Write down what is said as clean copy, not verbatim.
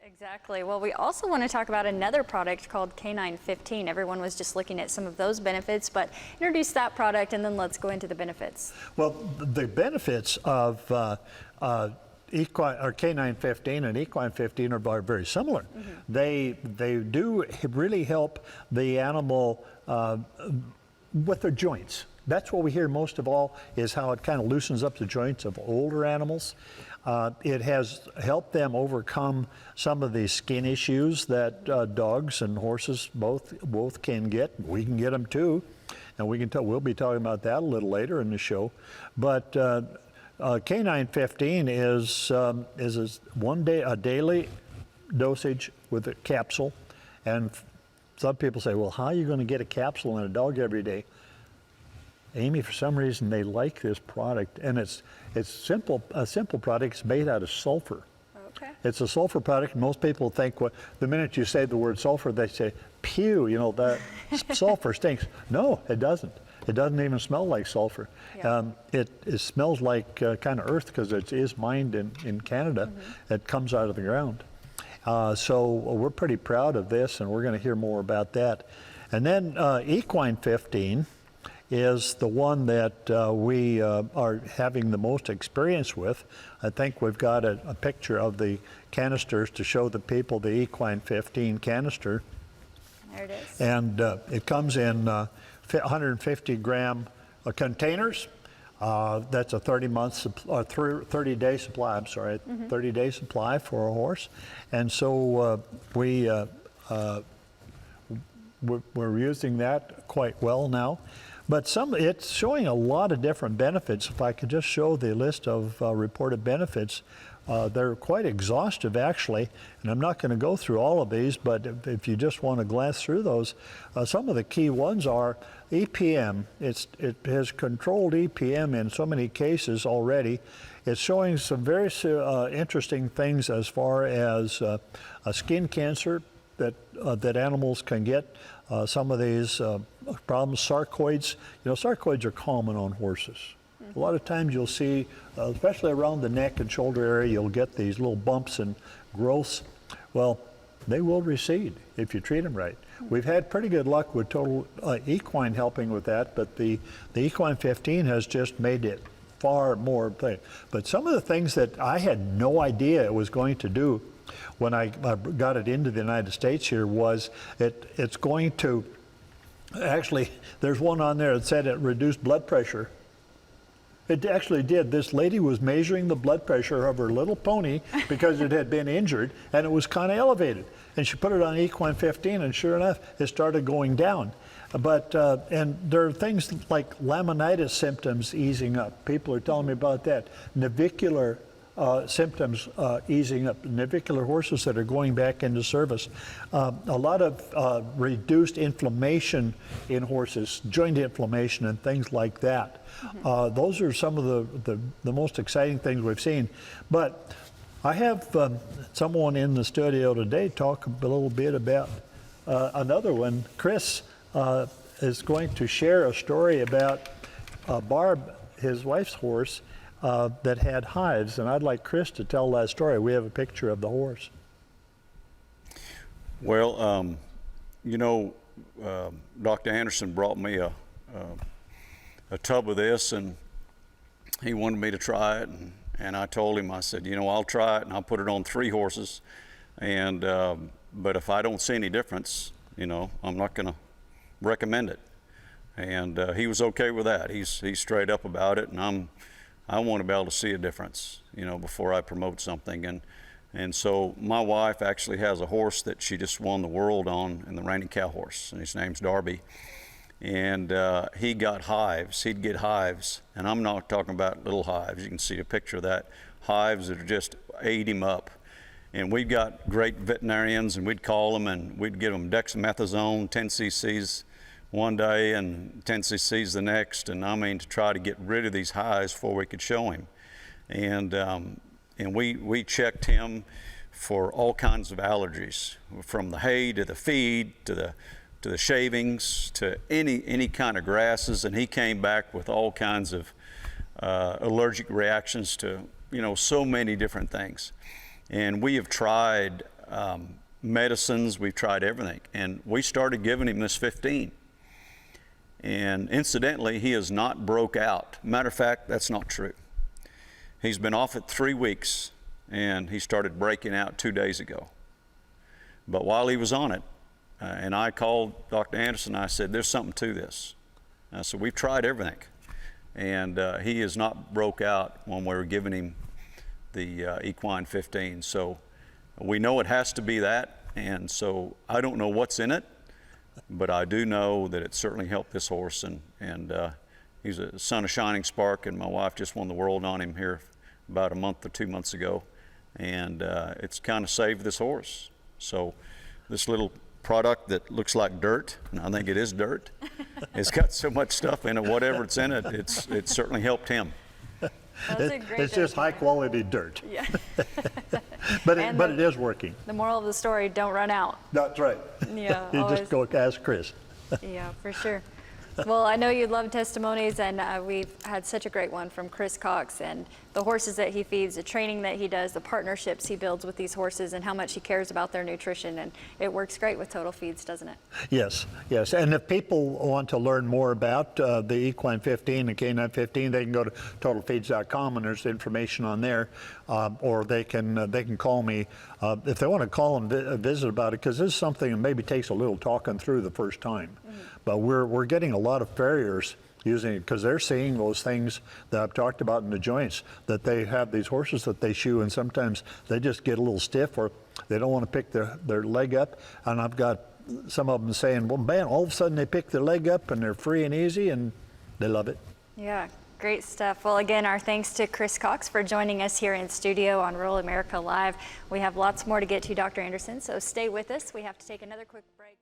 Exactly. Well, we also want to talk about another product called Canine15. Everyone was just looking at some of those benefits, but introduce that product and then let's go into the benefits. Well, the benefits of Canine15 and Equine15 are very similar. They do really help the animal with their joints. That's what we hear most of all, is how it kind of loosens up the joints of older animals. It has helped them overcome some of the skin issues that dogs and horses both can get. We can get them too, and we'll be talking about that a little later in the show. But Canine15 is a daily dosage with a capsule, and some people say, well, how are you going to get a capsule in a dog every day? Amy, for some reason, they like this product, and it's simple. A simple product. It's made out of sulfur. Okay. It's a sulfur product. Most people think, the minute you say the word sulfur, they say, "Pew!" You know, that sulfur stinks. No, it doesn't. It doesn't even smell like sulfur. Yeah. It smells like kind of earth because it is mined in Canada. It comes out of the ground. So we're pretty proud of this, and we're going to hear more about that. And then Equine15 is the one that we are having the most experience with. I think we've got a picture of the canisters to show the people the Equine15 canister. There it is. And it comes in 150 gram containers. That's a 30-day supply, I'm sorry, 30-day supply for a horse. And so we're using that quite well now. But it's showing a lot of different benefits. If I could just show the list of reported benefits, they're quite exhaustive actually, and I'm not going to go through all of these, but if you just want to glance through those, some of the key ones are EPM. It has controlled EPM in so many cases already. It's showing some very interesting things as far as skin cancer that animals can get. Some of these problems, sarcoids. You know, sarcoids are common on horses. A lot of times you'll see, especially around the neck and shoulder area, you'll get these little bumps and growths. Well, they will recede if you treat them right. We've had pretty good luck with Total Equine helping with that, but the Equine15 has just made it far more thing. But some of the things that I had no idea it was going to do when I got it into the United States here was it's going to, actually, there's one on there that said it reduced blood pressure. It actually did. This lady was measuring the blood pressure of her little pony because it had been injured, and it was kind of elevated. And she put it on Equine15, and sure enough, it started going down. But, and there are things like laminitis symptoms easing up. People are telling me about that. Navicular symptoms easing up, navicular horses that are going back into service. A lot of reduced inflammation in horses, joint inflammation and things like that. Those are some of the most exciting things we've seen. But I have someone in the studio today talk a little bit about another one. Chris is going to share a story about Barb, his wife's horse, that had hives, and I'd like Chris to tell that story. We have a picture of the horse. Well, you know, Dr. Anderson brought me a tub of this, and he wanted me to try it, and I told him, I said, you know, I'll try it, and I'll put it on 3 horses, and but if I don't see any difference, you know, I'm not going to recommend it. And he was okay with that. He's straight up about it, and I want to be able to see a difference, you know, before I promote something. And so my wife actually has a horse that she just won the world on in the Reigning Cow Horse, and his name's Darby. And he got hives. He'd get hives, and I'm not talking about little hives. You can see a picture of that. Hives that just ate him up. And we've got great veterinarians, and we'd call them, and we'd give them dexamethasone, 10 cc's one day and 10 cc's the next, and I mean to try to get rid of these hives before we could show him. And we checked him for all kinds of allergies, from the hay to the feed to the shavings to any kind of grasses, and he came back with all kinds of allergic reactions to, you know, so many different things. And we have tried medicines, we've tried everything. And we started giving him this 15. And incidentally, he has not broke out. Matter of fact, that's not true. He's been off it 3 weeks, and he started breaking out 2 days ago. But while he was on it, and I called Dr. Anderson, I said, there's something to this. I said, we've tried everything. And he has not broke out when we were giving him the Equine15. So we know it has to be that. And so I don't know what's in it, but I do know that it certainly helped this horse. And he's a son of Shining Spark, and my wife just won the world on him here about a month or 2 months ago. And it's kind of saved this horse. So this little product that looks like dirt, and I think it is dirt, it's got so much stuff in it, whatever it's in it, it's certainly helped him. It's just high quality dirt. Yeah. but it is working. The moral of the story, don't run out. That's right. Yeah, You always. just go ask Chris. Yeah, for sure. Well, I know you love testimonies, and we've had such a great one from Chris Cox, and the horses that he feeds, the training that he does, the partnerships he builds with these horses, and how much he cares about their nutrition. And it works great with Total Feeds, doesn't it? Yes, yes. And if people want to learn more about the Equine15 and K915, they can go to totalfeeds.com, and there's information on there. Or they can call me if they want to call and visit about it, because this is something that maybe takes a little talking through the first time. Mm-hmm. But we're getting a lot of farriers using it because they're seeing those things that I've talked about in the joints, that they have these horses that they shoe, and sometimes they just get a little stiff, or they don't want to pick their leg up. And I've got some of them saying, well, man, all of a sudden they pick their leg up and they're free and easy, and they love it. Yeah, great stuff. Well, again, our thanks to Chris Cox for joining us here in studio on Rural America Live. We have lots more to get to, Dr. Anderson, so stay with us. We have to take another quick break.